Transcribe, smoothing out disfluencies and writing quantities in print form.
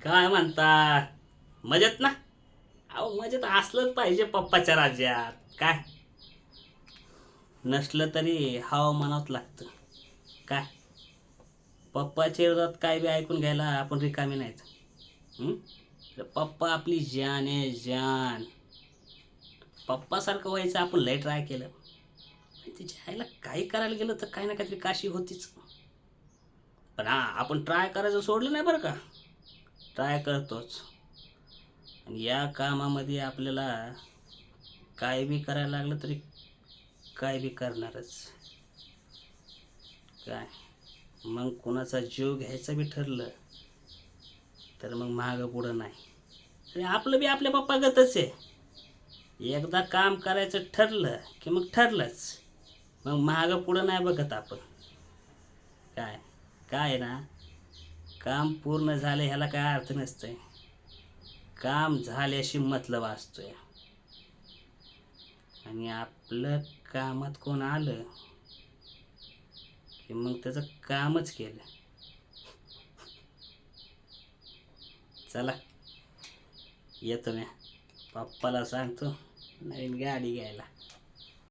काय म्हणतात? मजेत ना? अहो मजेत असलंच पाहिजे पप्पाच्या राज्यात. काय नसलं तरी हाव म्हणावंच लागतं. काय पप्पाच्या विरोधात काय बी ऐकून घ्यायला आपण रिकामी नाहीत. हं? तर पप्पा आपली जान आहे जान. पप्पासारखं व्हायचं आपण लय ट्राय केलं. तिच्या आईला काही करायला गेलं तर काही ना काहीतरी काशी होतीच. पण हा आपण ट्राय करायचं सोडलं नाही बरं का. ट्राय करतोच. आणि या कामामध्ये आपल्याला काय बी करायला लागलं तरी काय बी करणारच. काय मग कोणाचा जीव घ्यायचा बी ठरलं तर मग मागं पुढं नाही. आणि आपलं बी आपल्या पप्पागतच आहे. एकदा काम करायचं ठरलं की मग ठरलंच. मग मागं पुढं नाही बघत आपण. काय काय ना, काम पूर्ण झालं ह्याला काय अर्थ नसतंय. काम झाल्याशी मतलब असतोय. आणि आपलं कामात कोण आलं की मग त्याचं कामच केलं. चला येतो मी. पप्पाला सांगतो नवीन गाडी घ्यायला.